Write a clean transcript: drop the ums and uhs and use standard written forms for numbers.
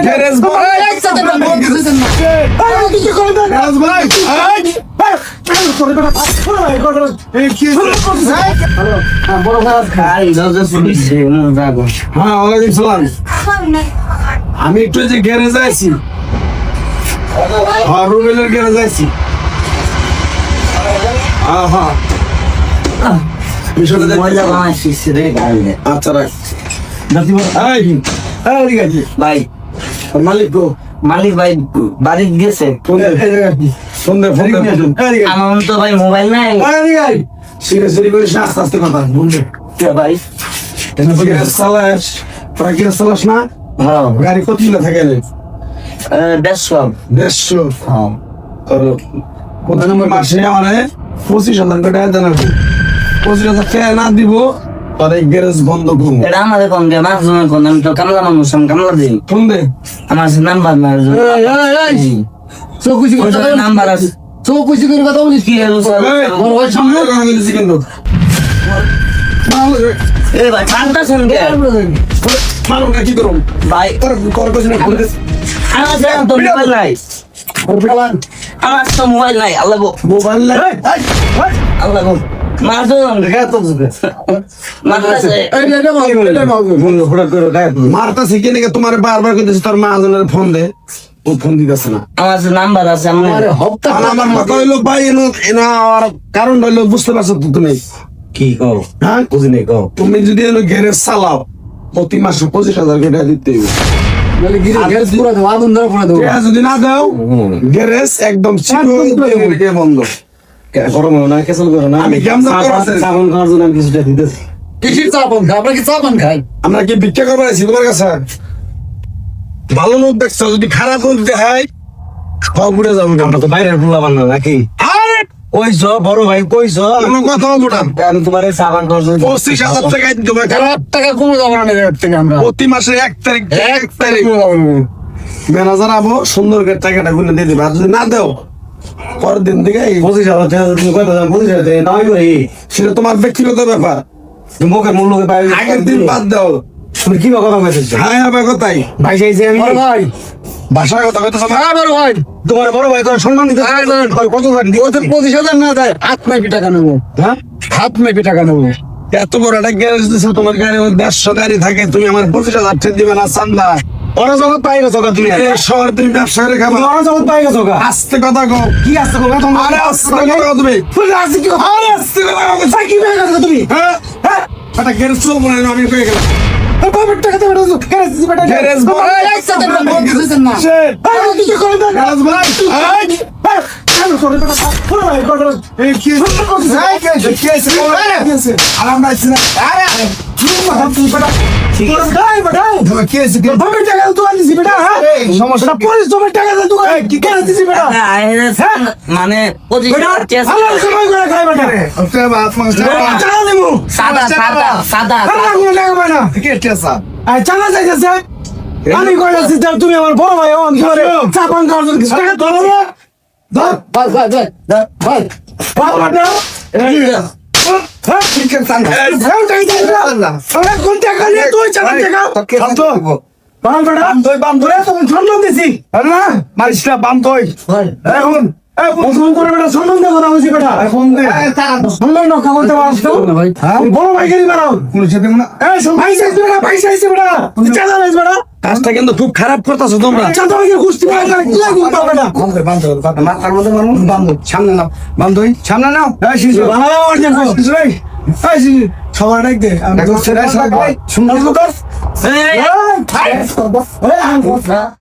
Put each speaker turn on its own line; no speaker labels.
garage ভাই একসাথে বলতেছেন না কিছু করে না গ্যারেজ ভাই আমি একটু যে গ্যারেজে আছি রুবেলের গ্যারেজে আছি আচ্ছা রাখ
ভাই
মালিক গো
মালিক ভাই বাড়ি গেছে আমার তো ভাই মোবাইল নাই
সিরিয়াসলি করে আস্তে আস্তে কথা বলবে
ভাই
চালাস না
হ্যাঁ
গাড়ি কত থাকে
150 হ্যাঁ
কোথায় নম্বর মাসে আমার 25,000 টাকা দেন 25,000 টাকা না দিব তাহলে গ্যারেজ বন্ধ করবো
এটা আমাদের কোন গে মাছ জমা কোন আমি তো কামলা মানুষ আমি কামলা দিই
ফোন দে
আমার নাম্বার না
চৌকুচি
নাম্বার আছে
চৌকুচি করে কথা বলিস
কি হলো স্যার
সামনে কথা বলিস কিন্তু
এ ভাই কান্তাছেন কে
মারো না কি করুম
ভাই
কর কিছু না বলে
আমার তো মোবাইল নাই আমার তো মোবাইল নাই আল্লাহ গো
মোবাইল নাই
আল্লাহ গো মারতো
মারতাছে কি নাকি তোমার বারবার কইতেছে তোর মহাজনের ফোন দে ও ফোন দিতেছে না
আমার নাম্বার আছে
আমার কথা হইলো ভাই এনো আর কারণ হইলো বুঝতে পারছো তো তুমি
কি কও
হ্যাঁ
বুঝি নাই কও
তুমি যদি এনো গ্যারেজ চালাও প্রতি মাসে 25,000 টাকা দিতে হবে যদি না দাও গ্যারেজ একদম বন্ধ
গরম না কেসল করো না
আমি কেমন
সাবন খাওয়ার জন্য আমি কিছুটা দিতেছি
কিসির চাপন খাই আমরা কি চাপন খাই আমরা কি ভিক্ষা করবার আছি তোমার কাছে ভালো লোক দেখছো যদি খারাপ লোক দেখাই সব উড়ে যাবো
আমরা তো বাইরের পোলা বান্না নাকি কইছো বড় ভাই কইছো
কোনো কথা বলবো না
আমি তোমার সাবান খাওয়ার জন্য
25,000 টাকা দিতে হবে টাকা কোনো যাবো না থেকে আমরা প্রতি মাসে 1 তারিখ ম্যানেজার আবো সুন্দর করে টাকাটা গুনে দিয়ে দেবে আর যদি না দাও পরের দিন থেকে
25,000 টাকা তুমি কত দাম 25,000 টাকা নাই ভাই
সেটা তোমার ব্যক্তিগত ব্যাপার
তুমি মুখের মূল্য পাই
আগের দিন বাদ দাও
তুমি কি কথা কইতেছো
হ্যাঁ হ্যাঁ কথাই
ভাই চাইছি আমি
ভাই ভাষার কথা কইতেছো হ্যাঁ ভাই
তোমার বড় ভাই তোর সম্মান দিতে
কত ওদের 25,000 না দেয় হাত মেপে টাকা নেবো
হ্যাঁ
হাত মেপে টাকা নেবো এত বড় একটা গ্যারেজ দিছো তোমার গাড়ি 150 গাড়ি থাকে তুমি আমার 25,000 টাকা দিবে না চান্দা
ওরা জগৎ পাই গেছো তুমি
শহর তুমি ব্যবসা করে খাবা
ওরা জগৎ পাই গেছো
আস্তে কথা কও
কি আসছে কোন কথা
আরে আস্তে কথা কও তুমি আস্তে কি আরে আস্তে কথা কও
কি হয়ে গেছো তুমি
হ্যাঁ হ্যাঁ এটা গ্যারেজ চলো মনে আমি কই গেলাম বাবার টাকা তো গ্যারেজ ভাই একসাথে বলতেছেন না কিছু করে না গ্যারেজ ভাই কেন করে না পুরো ভাই কথা এই কি কি আছে আরাম আছে না আরে
মানে
তুমি আমার বড় ভাই চাপান খাওয়ার জন্য কিছু টাকা ধরো কাজটা কিন্তু খুব খারাপ করতেছো তোমরা সামনে নাও বান্ধবী সামনে নাও সবার ডাক দে সুন্দর